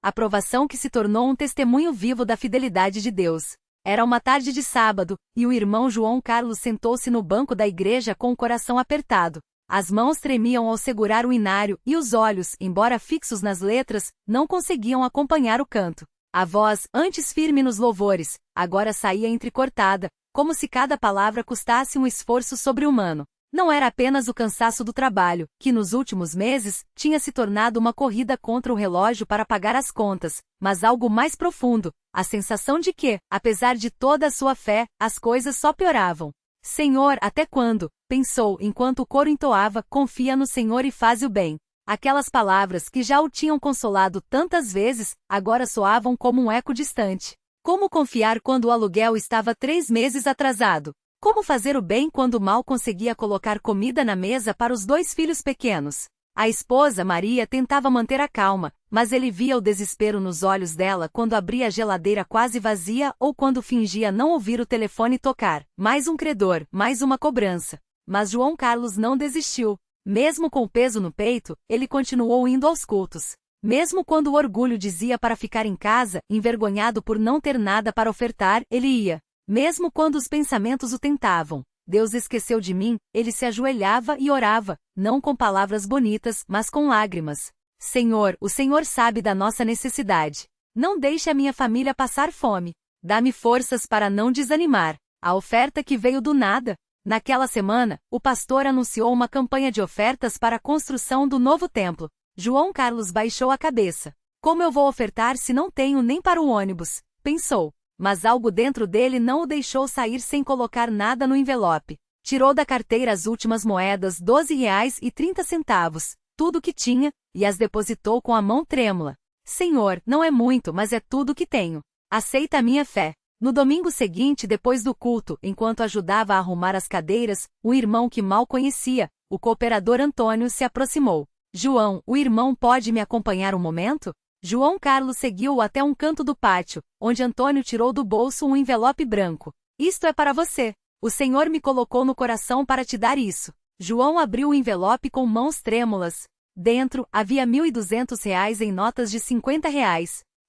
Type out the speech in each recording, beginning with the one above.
a provação que se tornou um testemunho vivo da fidelidade de Deus. Era uma tarde de sábado, e o irmão João Carlos sentou-se no banco da igreja com o coração apertado. As mãos tremiam ao segurar o inário, e os olhos, embora fixos nas letras, não conseguiam acompanhar o canto. A voz, antes firme nos louvores, agora saía entrecortada, como se cada palavra custasse um esforço sobre-humano. Não era apenas o cansaço do trabalho, que nos últimos meses tinha se tornado uma corrida contra o relógio para pagar as contas, mas algo mais profundo, a sensação de que, apesar de toda a sua fé, as coisas só pioravam. Senhor, até quando? Pensou enquanto o coro entoava, confia no Senhor e faze o bem. Aquelas palavras que já o tinham consolado tantas vezes, agora soavam como um eco distante. Como confiar quando o aluguel estava 3 meses atrasado? Como fazer o bem quando mal conseguia colocar comida na mesa para os 2 filhos pequenos? A esposa Maria tentava manter a calma, mas ele via o desespero nos olhos dela quando abria a geladeira quase vazia ou quando fingia não ouvir o telefone tocar. Mais um credor, mais uma cobrança. Mas João Carlos não desistiu. Mesmo com o peso no peito, ele continuou indo aos cultos. Mesmo quando o orgulho dizia para ficar em casa, envergonhado por não ter nada para ofertar, ele ia. Mesmo quando os pensamentos o tentavam. Deus esqueceu de mim, ele se ajoelhava e orava, não com palavras bonitas, mas com lágrimas. Senhor, o Senhor sabe da nossa necessidade. Não deixe a minha família passar fome. Dá-me forças para não desanimar. A oferta que veio do nada. Naquela semana, o pastor anunciou uma campanha de ofertas para a construção do novo templo. João Carlos baixou a cabeça. Como eu vou ofertar se não tenho nem para o ônibus? Pensou. Mas algo dentro dele não o deixou sair sem colocar nada no envelope. Tirou da carteira as últimas moedas, R$ 12,30, tudo o que tinha, e as depositou com a mão trêmula. Senhor, não é muito, mas é tudo o que tenho. Aceita a minha fé. No domingo seguinte, depois do culto, enquanto ajudava a arrumar as cadeiras, um irmão que mal conhecia, o cooperador Antônio, se aproximou. João, o irmão pode me acompanhar um momento? João Carlos seguiu-o até um canto do pátio, onde Antônio tirou do bolso um envelope branco. Isto é para você. O Senhor me colocou no coração para te dar isso. João abriu o envelope com mãos trêmulas. Dentro, havia R$ 1.200 em notas de R$ 50.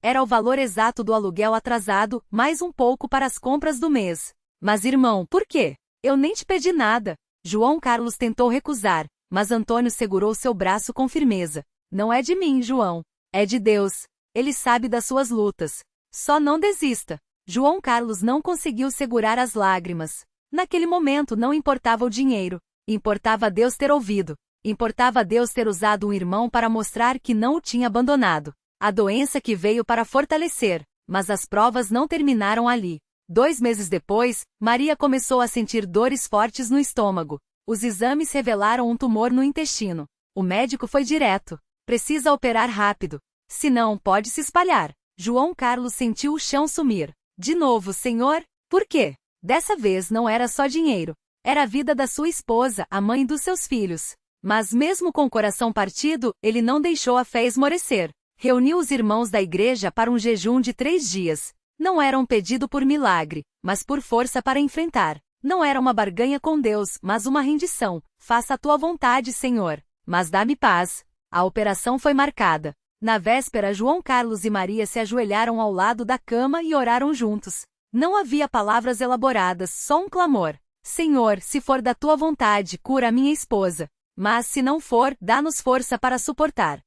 Era o valor exato do aluguel atrasado, mais um pouco para as compras do mês. Mas irmão, por quê? Eu nem te pedi nada. João Carlos tentou recusar, mas Antônio segurou seu braço com firmeza. Não é de mim, João. É de Deus. Ele sabe das suas lutas. Só não desista. João Carlos não conseguiu segurar as lágrimas. Naquele momento não importava o dinheiro. Importava Deus ter ouvido. Importava Deus ter usado um irmão para mostrar que não o tinha abandonado. A doença que veio para fortalecer. Mas as provas não terminaram ali. 2 meses depois, Maria começou a sentir dores fortes no estômago. Os exames revelaram um tumor no intestino. O médico foi direto. Precisa operar rápido. Senão pode se espalhar. João Carlos sentiu o chão sumir. De novo, Senhor? Por quê? Dessa vez não era só dinheiro. Era a vida da sua esposa, a mãe dos seus filhos. Mas mesmo com o coração partido, ele não deixou a fé esmorecer. Reuniu os irmãos da igreja para um jejum de 3 dias. Não era um pedido por milagre, mas por força para enfrentar. Não era uma barganha com Deus, mas uma rendição. Faça a tua vontade, Senhor. Mas dá-me paz. A operação foi marcada. Na véspera, João Carlos e Maria se ajoelharam ao lado da cama e oraram juntos. Não havia palavras elaboradas, só um clamor. Senhor, se for da tua vontade, cura a minha esposa. Mas se não for, dá-nos força para suportar.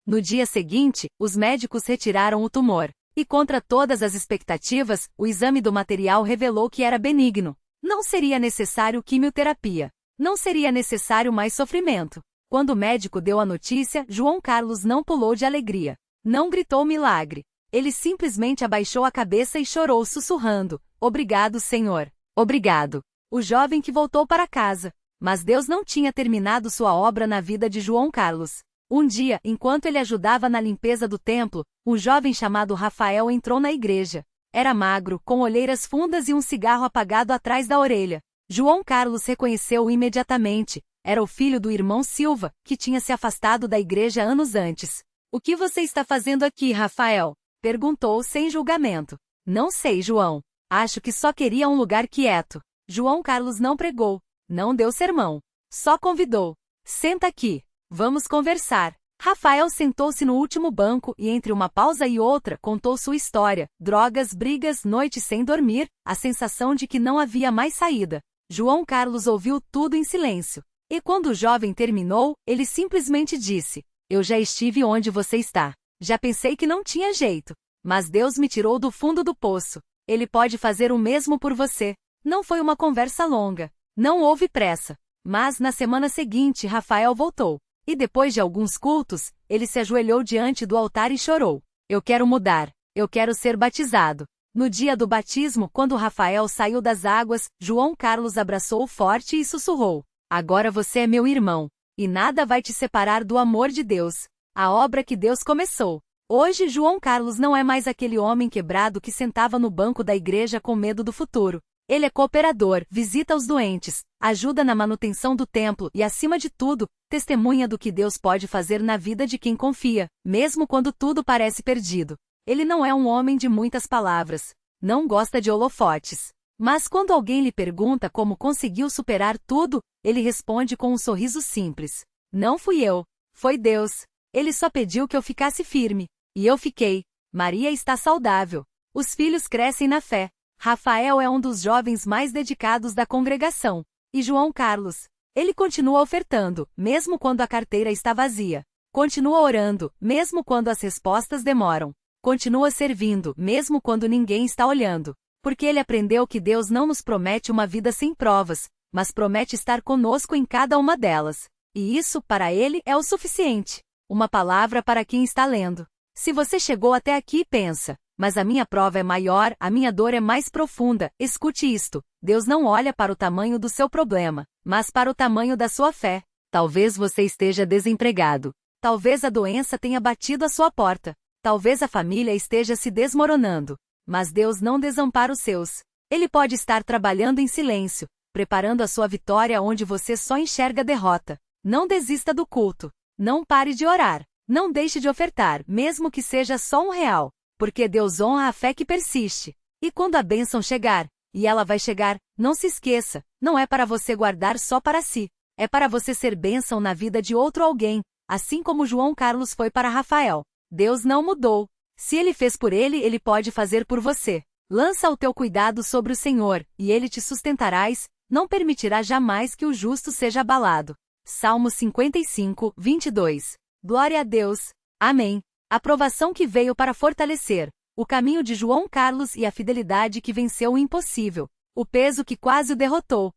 No dia seguinte, os médicos retiraram o tumor. E contra todas as expectativas, o exame do material revelou que era benigno. Não seria necessário quimioterapia. Não seria necessário mais sofrimento. Quando o médico deu a notícia, João Carlos não pulou de alegria. Não gritou milagre. Ele simplesmente abaixou a cabeça e chorou sussurrando: Obrigado, Senhor. Obrigado. O jovem que voltou para casa. Mas Deus não tinha terminado sua obra na vida de João Carlos. Um dia, enquanto ele ajudava na limpeza do templo, um jovem chamado Rafael entrou na igreja. Era magro, com olheiras fundas e um cigarro apagado atrás da orelha. João Carlos reconheceu-o imediatamente. Era o filho do irmão Silva, que tinha se afastado da igreja anos antes. O que você está fazendo aqui, Rafael? Perguntou sem julgamento. Não sei, João. Acho que só queria um lugar quieto. João Carlos não pregou. Não deu sermão. Só convidou. Senta aqui. Vamos conversar. Rafael sentou-se no último banco e entre uma pausa e outra contou sua história, drogas, brigas, noites sem dormir, a sensação de que não havia mais saída. João Carlos ouviu tudo em silêncio. E quando o jovem terminou, ele simplesmente disse: "Eu já estive onde você está. Já pensei que não tinha jeito. Mas Deus me tirou do fundo do poço. Ele pode fazer o mesmo por você." Não foi uma conversa longa. Não houve pressa. Mas na semana seguinte Rafael voltou. E depois de alguns cultos, ele se ajoelhou diante do altar e chorou. "Eu quero mudar. Eu quero ser batizado." No dia do batismo, quando Rafael saiu das águas, João Carlos abraçou-o forte e sussurrou: "Agora você é meu irmão. E nada vai te separar do amor de Deus. A obra que Deus começou." Hoje João Carlos não é mais aquele homem quebrado que sentava no banco da igreja com medo do futuro. Ele é cooperador, visita os doentes, ajuda na manutenção do templo e, acima de tudo, testemunha do que Deus pode fazer na vida de quem confia, mesmo quando tudo parece perdido. Ele não é um homem de muitas palavras. Não gosta de holofotes. Mas quando alguém lhe pergunta como conseguiu superar tudo, ele responde com um sorriso simples: "Não fui eu. Foi Deus. Ele só pediu que eu ficasse firme. E eu fiquei." Maria está saudável. Os filhos crescem na fé. Rafael é um dos jovens mais dedicados da congregação. E João Carlos? Ele continua ofertando, mesmo quando a carteira está vazia. Continua orando, mesmo quando as respostas demoram. Continua servindo, mesmo quando ninguém está olhando. Porque ele aprendeu que Deus não nos promete uma vida sem provas, mas promete estar conosco em cada uma delas. E isso, para ele, é o suficiente. Uma palavra para quem está lendo. Se você chegou até aqui e pensa: "Mas a minha prova é maior, a minha dor é mais profunda", escute isto: Deus não olha para o tamanho do seu problema, mas para o tamanho da sua fé. Talvez você esteja desempregado. Talvez a doença tenha batido a sua porta. Talvez a família esteja se desmoronando. Mas Deus não desampara os seus. Ele pode estar trabalhando em silêncio, preparando a sua vitória onde você só enxerga derrota. Não desista do culto. Não pare de orar. Não deixe de ofertar, mesmo que seja só R$1. Porque Deus honra a fé que persiste. E quando a bênção chegar, e ela vai chegar, não se esqueça, não é para você guardar só para si. É para você ser bênção na vida de outro alguém, assim como João Carlos foi para Rafael. Deus não mudou. Se ele fez por ele, ele pode fazer por você. Lança o teu cuidado sobre o Senhor, e ele te sustentarás, não permitirá jamais que o justo seja abalado. Salmo 55, 22. Glória a Deus. Amém. A provação que veio para fortalecer o caminho de João Carlos e a fidelidade que venceu o impossível, o peso que quase o derrotou.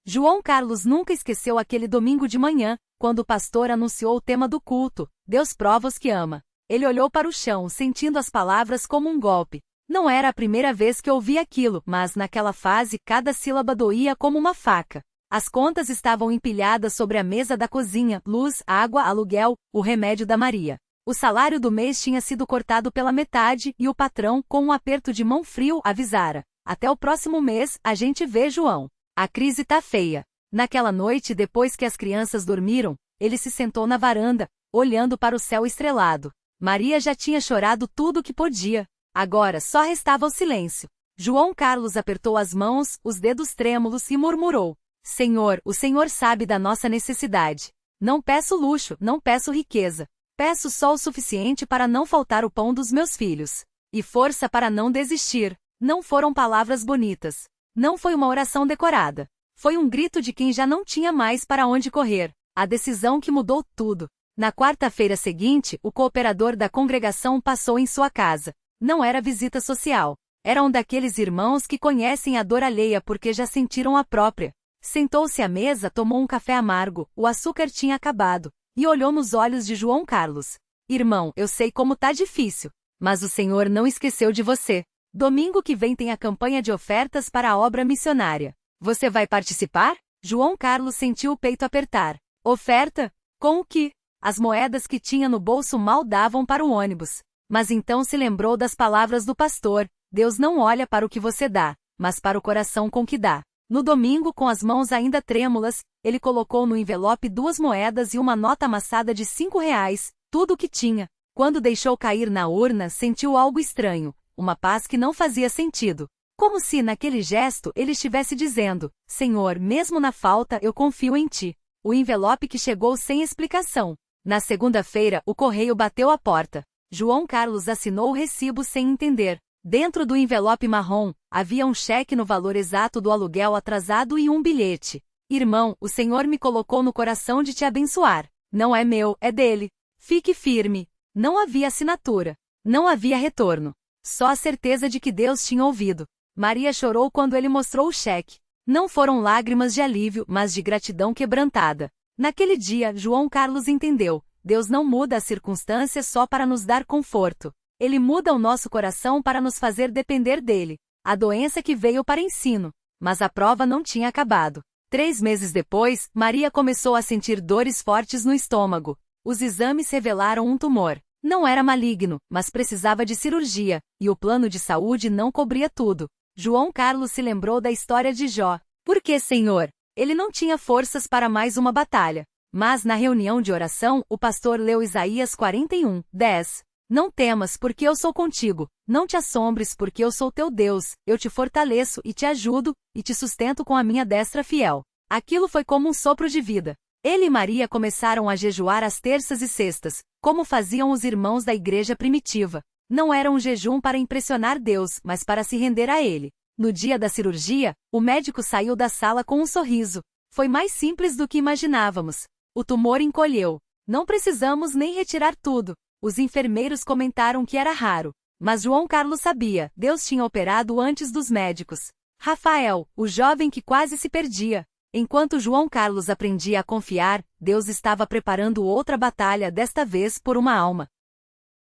João Carlos nunca esqueceu aquele domingo de manhã, quando o pastor anunciou o tema do culto: Deus prova os que ama. Ele olhou para o chão, sentindo as palavras como um golpe. Não era a primeira vez que ouvia aquilo, mas naquela fase cada sílaba doía como uma faca. As contas estavam empilhadas sobre a mesa da cozinha: luz, água, aluguel, o remédio da Maria. O salário do mês tinha sido cortado pela metade e o patrão, com um aperto de mão frio, avisara: "Até o próximo mês, a gente vê, João. A crise tá feia." Naquela noite, depois que as crianças dormiram, ele se sentou na varanda, olhando para o céu estrelado. Maria já tinha chorado tudo o que podia. Agora só restava o silêncio. João Carlos apertou as mãos, os dedos trêmulos, e murmurou: "Senhor, o Senhor sabe da nossa necessidade. Não peço luxo, não peço riqueza. Peço só o suficiente para não faltar o pão dos meus filhos. E força para não desistir." Não foram palavras bonitas. Não foi uma oração decorada. Foi um grito de quem já não tinha mais para onde correr. A decisão que mudou tudo. Na quarta-feira seguinte, o cooperador da congregação passou em sua casa. Não era visita social. Era um daqueles irmãos que conhecem a dor alheia porque já sentiram a própria. Sentou-se à mesa, tomou um café amargo, o açúcar tinha acabado, e olhou nos olhos de João Carlos. "Irmão, eu sei como tá difícil, mas o Senhor não esqueceu de você. Domingo que vem tem a campanha de ofertas para a obra missionária. Você vai participar?" João Carlos sentiu o peito apertar. Oferta? Com o quê? As moedas que tinha no bolso mal davam para o ônibus. Mas então se lembrou das palavras do pastor: Deus não olha para o que você dá, mas para o coração com que dá. No domingo, com as mãos ainda trêmulas, ele colocou no envelope 2 moedas e uma nota amassada de R$5, tudo o que tinha. Quando deixou cair na urna, sentiu algo estranho, uma paz que não fazia sentido. Como se, naquele gesto, ele estivesse dizendo: Senhor, mesmo na falta, eu confio em ti. O envelope que chegou sem explicação. Na segunda-feira, o correio bateu à porta. João Carlos assinou o recibo sem entender. Dentro do envelope marrom, havia um cheque no valor exato do aluguel atrasado e um bilhete. Irmão, o Senhor me colocou no coração de te abençoar. Não é meu, é dele. Fique firme. Não havia assinatura. Não havia retorno. Só a certeza de que Deus tinha ouvido. Maria chorou quando ele mostrou o cheque. Não foram lágrimas de alívio, mas de gratidão quebrantada. Naquele dia, João Carlos entendeu: Deus não muda as circunstâncias só para nos dar conforto. Ele muda o nosso coração para nos fazer depender dele. A doença que veio para ensino. Mas a prova não tinha acabado. 3 meses depois, Maria começou a sentir dores fortes no estômago. Os exames revelaram um tumor. Não era maligno, mas precisava de cirurgia, e o plano de saúde não cobria tudo. João Carlos se lembrou da história de Jó. Por que, Senhor? Ele não tinha forças para mais uma batalha. Mas na reunião de oração, o pastor leu Isaías 41:10. Não temas, porque eu sou contigo. Não te assombres, porque eu sou teu Deus. Eu te fortaleço e te ajudo, e te sustento com a minha destra fiel. Aquilo foi como um sopro de vida. Ele e Maria começaram a jejuar às terças e sextas, como faziam os irmãos da igreja primitiva. Não era um jejum para impressionar Deus, mas para se render a Ele. No dia da cirurgia, o médico saiu da sala com um sorriso. Foi mais simples do que imaginávamos. O tumor encolheu. Não precisamos nem retirar tudo. Os enfermeiros comentaram que era raro. Mas João Carlos sabia, Deus tinha operado antes dos médicos. Rafael, o jovem que quase se perdia. Enquanto João Carlos aprendia a confiar, Deus estava preparando outra batalha, desta vez por uma alma.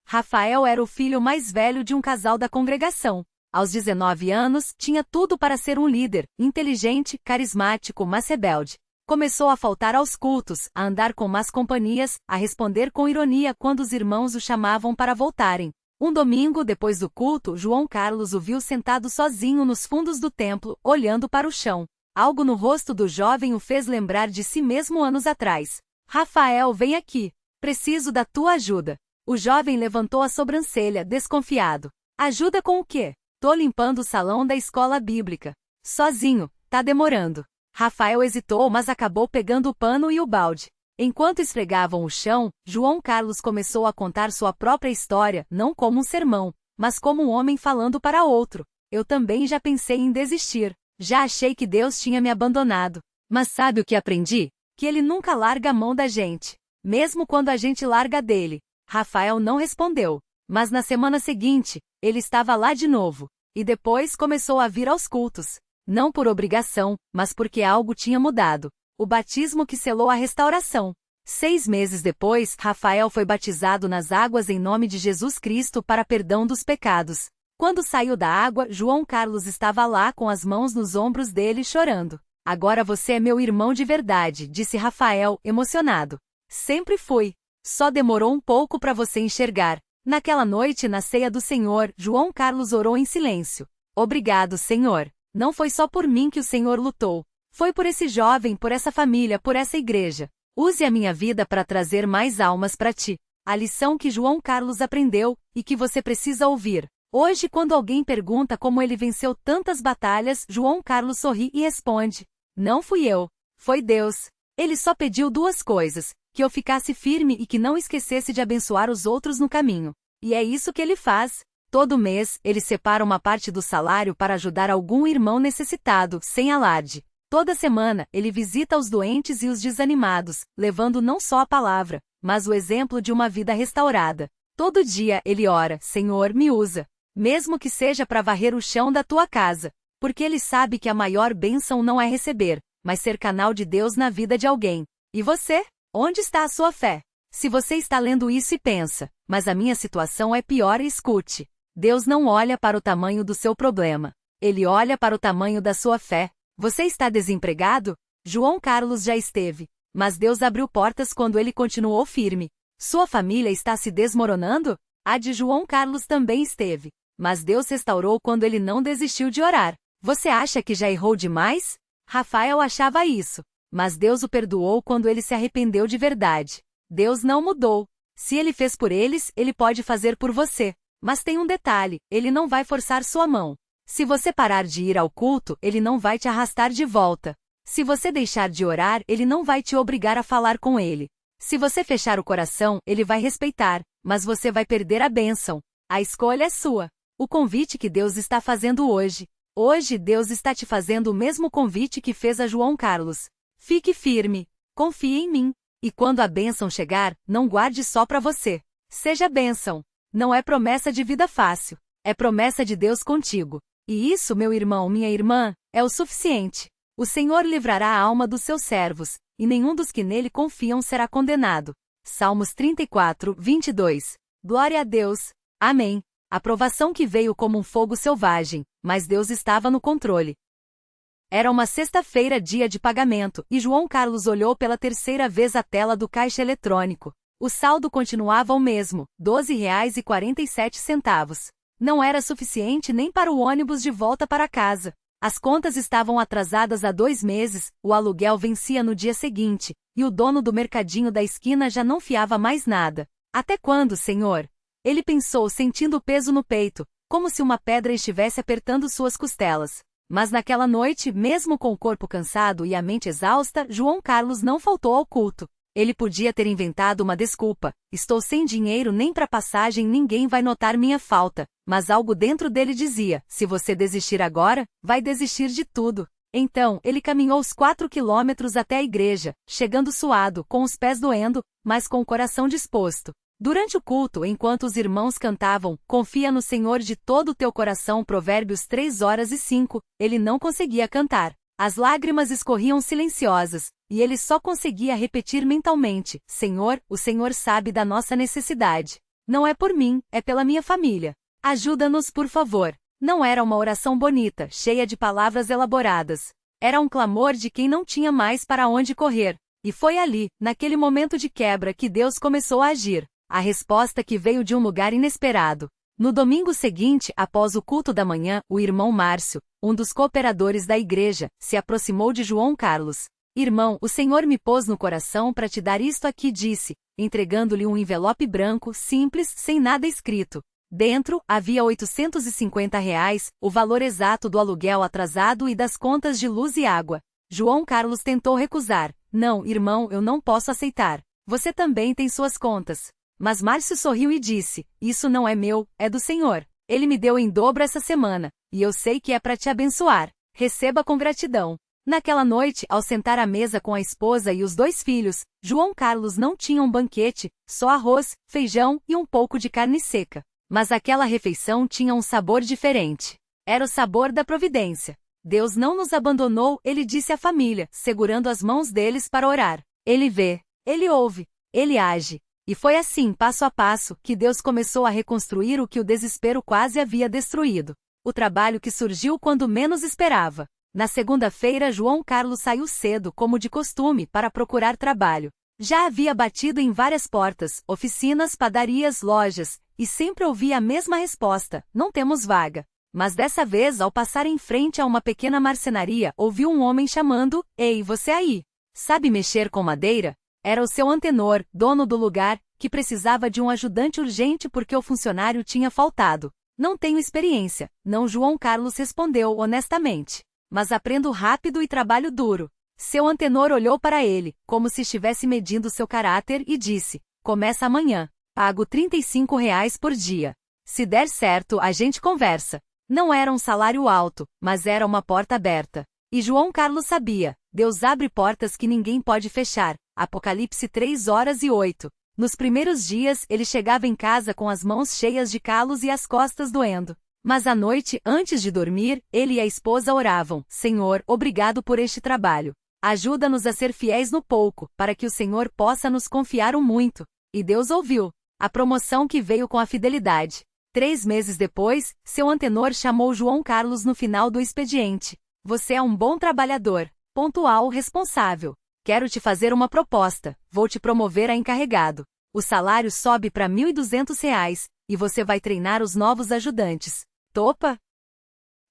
Rafael era o filho mais velho de um casal da congregação. Aos 19 anos, tinha tudo para ser um líder, inteligente, carismático, mas rebelde. Começou a faltar aos cultos, a andar com más companhias, a responder com ironia quando os irmãos o chamavam para voltarem. Um domingo, depois do culto, João Carlos o viu sentado sozinho nos fundos do templo, olhando para o chão. Algo no rosto do jovem o fez lembrar de si mesmo anos atrás. Rafael, vem aqui. Preciso da tua ajuda. O jovem levantou a sobrancelha, desconfiado. Ajuda com o quê? Tô limpando o salão da escola bíblica. Sozinho, tá demorando. Rafael hesitou, mas acabou pegando o pano e o balde. Enquanto esfregavam o chão, João Carlos começou a contar sua própria história, não como um sermão, mas como um homem falando para outro. Eu também já pensei em desistir. Já achei que Deus tinha me abandonado. Mas sabe o que aprendi? Que Ele nunca larga a mão da gente. Mesmo quando a gente larga dele. Rafael não respondeu. Mas na semana seguinte, ele estava lá de novo. E depois começou a vir aos cultos. Não por obrigação, mas porque algo tinha mudado. O batismo que selou a restauração. 6 meses depois, Rafael foi batizado nas águas em nome de Jesus Cristo para perdão dos pecados. Quando saiu da água, João Carlos estava lá com as mãos nos ombros dele chorando. Agora você é meu irmão de verdade, disse Rafael, emocionado. Sempre fui. Só demorou um pouco para você enxergar. Naquela noite, na ceia do Senhor, João Carlos orou em silêncio. Obrigado, Senhor. Não foi só por mim que o Senhor lutou. Foi por esse jovem, por essa família, por essa igreja. Use a minha vida para trazer mais almas para ti. A lição que João Carlos aprendeu, e que você precisa ouvir. Hoje, quando alguém pergunta como ele venceu tantas batalhas, João Carlos sorri e responde: não fui eu. Foi Deus. Ele só pediu 2 coisas: que eu ficasse firme e que não esquecesse de abençoar os outros no caminho. E é isso que ele faz. Todo mês, ele separa uma parte do salário para ajudar algum irmão necessitado, sem alarde. Toda semana, ele visita os doentes e os desanimados, levando não só a palavra, mas o exemplo de uma vida restaurada. Todo dia, ele ora: Senhor, me usa. Mesmo que seja para varrer o chão da tua casa. Porque ele sabe que a maior bênção não é receber, mas ser canal de Deus na vida de alguém. E você? Onde está a sua fé? Se você está lendo isso e pensa: mas a minha situação é pior, escute. Deus não olha para o tamanho do seu problema. Ele olha para o tamanho da sua fé. Você está desempregado? João Carlos já esteve. Mas Deus abriu portas quando ele continuou firme. Sua família está se desmoronando? A de João Carlos também esteve. Mas Deus restaurou quando ele não desistiu de orar. Você acha que já errou demais? Rafael achava isso. Mas Deus o perdoou quando ele se arrependeu de verdade. Deus não mudou. Se ele fez por eles, ele pode fazer por você. Mas tem um detalhe: ele não vai forçar sua mão. Se você parar de ir ao culto, ele não vai te arrastar de volta. Se você deixar de orar, ele não vai te obrigar a falar com ele. Se você fechar o coração, ele vai respeitar, mas você vai perder a bênção. A escolha é sua. O convite que Deus está fazendo hoje. Hoje Deus está te fazendo o mesmo convite que fez a João Carlos. Fique firme. Confie em mim. E quando a bênção chegar, não guarde só para você. Seja bênção. Não é promessa de vida fácil. É promessa de Deus contigo. E isso, meu irmão, minha irmã, é o suficiente. O Senhor livrará a alma dos seus servos, e nenhum dos que nele confiam será condenado. Salmos 34, 22. Glória a Deus. Amém. A provação que veio como um fogo selvagem, mas Deus estava no controle. Era uma sexta-feira, dia de pagamento, e João Carlos olhou pela terceira vez a tela do caixa eletrônico. O saldo continuava o mesmo, R$ 12,47. Não era suficiente nem para o ônibus de volta para casa. As contas estavam atrasadas há 2 meses, o aluguel vencia no dia seguinte, e o dono do mercadinho da esquina já não fiava mais nada. Até quando, Senhor? Ele pensou, sentindo o peso no peito, como se uma pedra estivesse apertando suas costelas. Mas naquela noite, mesmo com o corpo cansado e a mente exausta, João Carlos não faltou ao culto. Ele podia ter inventado uma desculpa. Estou sem dinheiro nem para passagem, ninguém vai notar minha falta. Mas algo dentro dele dizia, se você desistir agora, vai desistir de tudo. Então, ele caminhou os 4 quilômetros até a igreja, chegando suado, com os pés doendo, mas com o coração disposto. Durante o culto, enquanto os irmãos cantavam, confia no Senhor de todo o teu coração, Provérbios 3:05, ele não conseguia cantar. As lágrimas escorriam silenciosas, e ele só conseguia repetir mentalmente, Senhor, o Senhor sabe da nossa necessidade. Não é por mim, é pela minha família. Ajuda-nos, por favor. Não era uma oração bonita, cheia de palavras elaboradas. Era um clamor de quem não tinha mais para onde correr. E foi ali, naquele momento de quebra, que Deus começou a agir. A resposta que veio de um lugar inesperado. No domingo seguinte, após o culto da manhã, o irmão Márcio, um dos cooperadores da igreja, se aproximou de João Carlos. Irmão, o Senhor me pôs no coração para te dar isto aqui, disse, entregando-lhe um envelope branco, simples, sem nada escrito. Dentro, havia R$ 850, o valor exato do aluguel atrasado e das contas de luz e água. João Carlos tentou recusar. Não, irmão, eu não posso aceitar. Você também tem suas contas. Mas Márcio sorriu e disse, isso não é meu, é do Senhor. Ele me deu em dobro essa semana, e eu sei que é para te abençoar. Receba com gratidão. Naquela noite, ao sentar à mesa com a esposa e os 2 filhos, João Carlos não tinha um banquete, só arroz, feijão e um pouco de carne seca. Mas aquela refeição tinha um sabor diferente. Era o sabor da providência. Deus não nos abandonou, ele disse à família, segurando as mãos deles para orar. Ele vê, ele ouve, ele age. E foi assim, passo a passo, que Deus começou a reconstruir o que o desespero quase havia destruído. O trabalho que surgiu quando menos esperava. Na segunda-feira, João Carlos saiu cedo, como de costume, para procurar trabalho. Já havia batido em várias portas, oficinas, padarias, lojas, e sempre ouvia a mesma resposta, não temos vaga. Mas dessa vez, ao passar em frente a uma pequena marcenaria, ouviu um homem chamando, ei, você aí? Sabe mexer com madeira? Era o seu antenor, dono do lugar, que precisava de um ajudante urgente porque o funcionário tinha faltado. Não tenho experiência, não, João Carlos respondeu honestamente. Mas aprendo rápido e trabalho duro. Seu antenor olhou para ele, como se estivesse medindo seu caráter e disse, começa amanhã, pago R$ 35 por dia. Se der certo, a gente conversa. Não era um salário alto, mas era uma porta aberta. E João Carlos sabia, Deus abre portas que ninguém pode fechar. Apocalipse 3:08. Nos primeiros dias, ele chegava em casa com as mãos cheias de calos e as costas doendo. Mas à noite, antes de dormir, ele e a esposa oravam, Senhor, obrigado por este trabalho. Ajuda-nos a ser fiéis no pouco, para que o Senhor possa nos confiar o muito. E Deus ouviu. A promoção que veio com a fidelidade. 3 meses depois, seu antenor chamou João Carlos no final do expediente. Você é um bom trabalhador, pontual, responsável. Quero te fazer uma proposta, vou te promover a encarregado. O salário sobe para R$ 1.200, e você vai treinar os novos ajudantes. Topa?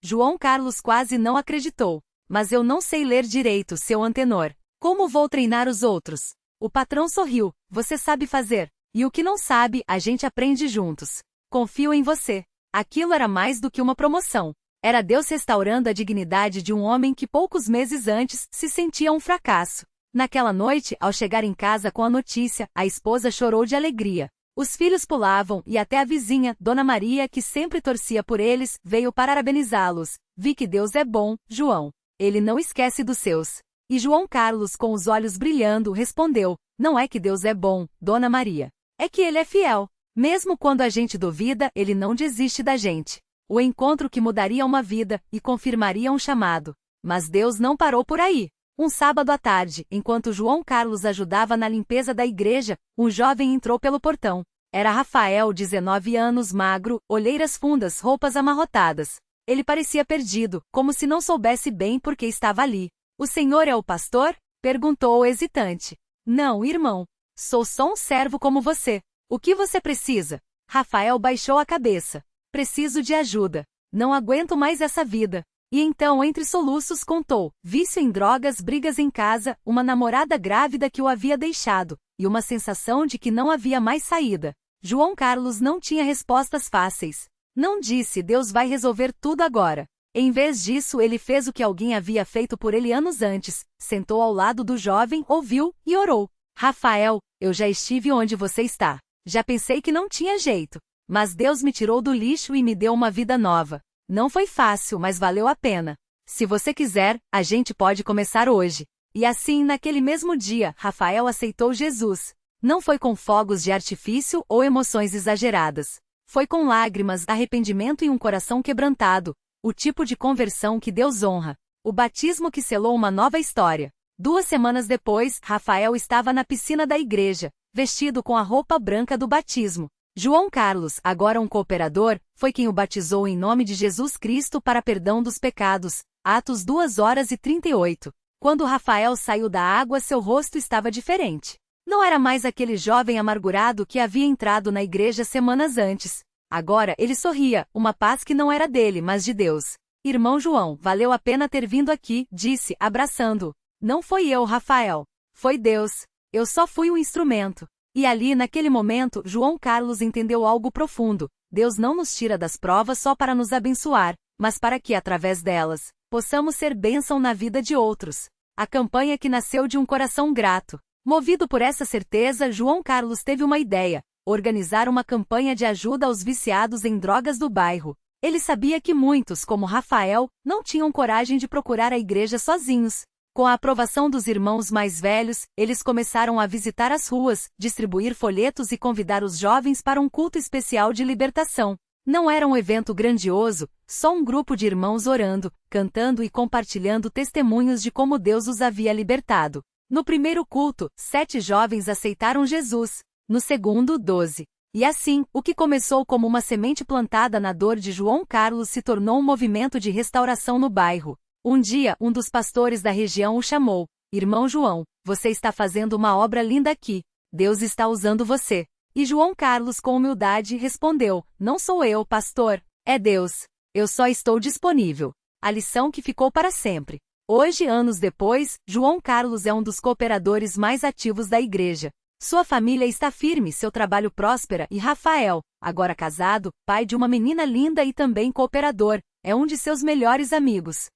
João Carlos quase não acreditou. Mas eu não sei ler direito, seu antenor. Como vou treinar os outros? O patrão sorriu. Você sabe fazer. E o que não sabe, a gente aprende juntos. Confio em você. Aquilo era mais do que uma promoção. Era Deus restaurando a dignidade de um homem que poucos meses antes se sentia um fracasso. Naquela noite, ao chegar em casa com a notícia, a esposa chorou de alegria. Os filhos pulavam e até a vizinha, Dona Maria, que sempre torcia por eles, veio parabenizá-los. Vi que Deus é bom, João. Ele não esquece dos seus. E João Carlos, com os olhos brilhando, respondeu: não é que Deus é bom, Dona Maria. É que Ele é fiel. Mesmo quando a gente duvida, Ele não desiste da gente. O encontro que mudaria uma vida e confirmaria um chamado. Mas Deus não parou por aí. Um sábado à tarde, enquanto João Carlos ajudava na limpeza da igreja, um jovem entrou pelo portão. Era Rafael, 19 anos, magro, olheiras fundas, roupas amarrotadas. Ele parecia perdido, como se não soubesse bem por que estava ali. O senhor é o pastor? Perguntou hesitante. Não, irmão. Sou só um servo como você. O que você precisa? Rafael baixou a cabeça. Preciso de ajuda. Não aguento mais essa vida. E então, entre soluços, contou: vício em drogas, brigas em casa, uma namorada grávida que o havia deixado, e uma sensação de que não havia mais saída. João Carlos não tinha respostas fáceis. Não disse: Deus vai resolver tudo agora. Em vez disso, ele fez o que alguém havia feito por ele anos antes, sentou ao lado do jovem, ouviu e orou. Rafael, eu já estive onde você está. Já pensei que não tinha jeito. Mas Deus me tirou do lixo e me deu uma vida nova. Não foi fácil, mas valeu a pena. Se você quiser, a gente pode começar hoje. E assim, naquele mesmo dia, Rafael aceitou Jesus. Não foi com fogos de artifício ou emoções exageradas. Foi com lágrimas, arrependimento e um coração quebrantado. O tipo de conversão que Deus honra. O batismo que selou uma nova história. 2 semanas depois, Rafael estava na piscina da igreja, vestido com a roupa branca do batismo. João Carlos, agora um cooperador, foi quem o batizou em nome de Jesus Cristo para perdão dos pecados. Atos 2h38. Quando Rafael saiu da água, seu rosto estava diferente. Não era mais aquele jovem amargurado que havia entrado na igreja semanas antes. Agora ele sorria, uma paz que não era dele, mas de Deus. Irmão João, valeu a pena ter vindo aqui, disse, abraçando-o. Não foi eu, Rafael. Foi Deus. Eu só fui um instrumento. E ali, naquele momento, João Carlos entendeu algo profundo. Deus não nos tira das provas só para nos abençoar, mas para que, através delas, possamos ser bênção na vida de outros. A campanha que nasceu de um coração grato. Movido por essa certeza, João Carlos teve uma ideia: organizar uma campanha de ajuda aos viciados em drogas do bairro. Ele sabia que muitos, como Rafael, não tinham coragem de procurar a igreja sozinhos. Com a aprovação dos irmãos mais velhos, eles começaram a visitar as ruas, distribuir folhetos e convidar os jovens para um culto especial de libertação. Não era um evento grandioso, só um grupo de irmãos orando, cantando e compartilhando testemunhos de como Deus os havia libertado. No primeiro culto, 7 jovens aceitaram Jesus. No segundo, 12. E assim, o que começou como uma semente plantada na dor de João Carlos se tornou um movimento de restauração no bairro. Um dia, um dos pastores da região o chamou. Irmão João, você está fazendo uma obra linda aqui. Deus está usando você. E João Carlos, com humildade, respondeu: não sou eu, pastor. É Deus. Eu só estou disponível. A lição que ficou para sempre. Hoje, anos depois, João Carlos é um dos cooperadores mais ativos da igreja. Sua família está firme, seu trabalho próspera e Rafael, agora casado, pai de uma menina linda e também cooperador, é um de seus melhores amigos.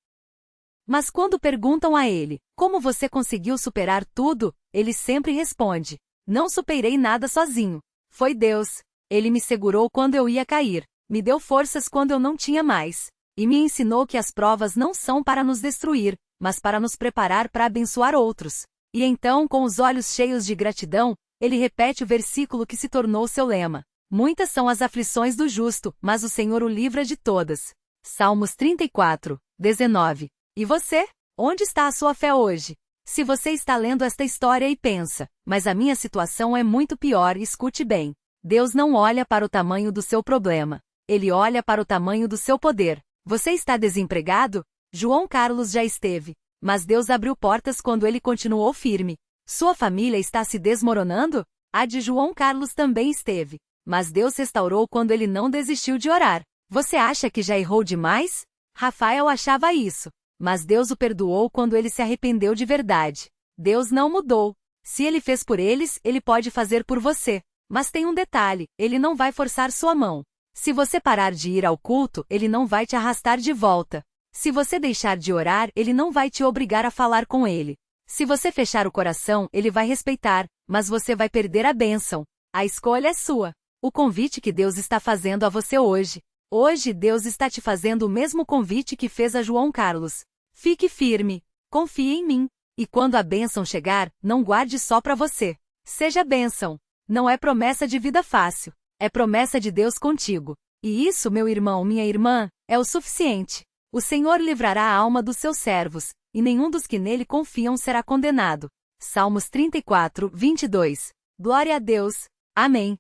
Mas quando perguntam a ele, como você conseguiu superar tudo, ele sempre responde: não superei nada sozinho. Foi Deus. Ele me segurou quando eu ia cair, me deu forças quando eu não tinha mais, e me ensinou que as provas não são para nos destruir, mas para nos preparar para abençoar outros. E então, com os olhos cheios de gratidão, ele repete o versículo que se tornou seu lema: muitas são as aflições do justo, mas o Senhor o livra de todas. Salmos 34, 19. E você? Onde está a sua fé hoje? Se você está lendo esta história e pensa, mas a minha situação é muito pior, escute bem. Deus não olha para o tamanho do seu problema. Ele olha para o tamanho do seu poder. Você está desempregado? João Carlos já esteve. Mas Deus abriu portas quando ele continuou firme. Sua família está se desmoronando? A de João Carlos também esteve. Mas Deus restaurou quando ele não desistiu de orar. Você acha que já errou demais? Rafael achava isso. Mas Deus o perdoou quando ele se arrependeu de verdade. Deus não mudou. Se ele fez por eles, ele pode fazer por você. Mas tem um detalhe: ele não vai forçar sua mão. Se você parar de ir ao culto, ele não vai te arrastar de volta. Se você deixar de orar, ele não vai te obrigar a falar com ele. Se você fechar o coração, ele vai respeitar, mas você vai perder a bênção. A escolha é sua. O convite que Deus está fazendo a você hoje. Hoje Deus está te fazendo o mesmo convite que fez a João Carlos. Fique firme. Confie em mim. E quando a bênção chegar, não guarde só para você. Seja bênção. Não é promessa de vida fácil. É promessa de Deus contigo. E isso, meu irmão, minha irmã, é o suficiente. O Senhor livrará a alma dos seus servos, e nenhum dos que nele confiam será condenado. Salmos 34, 22. Glória a Deus. Amém.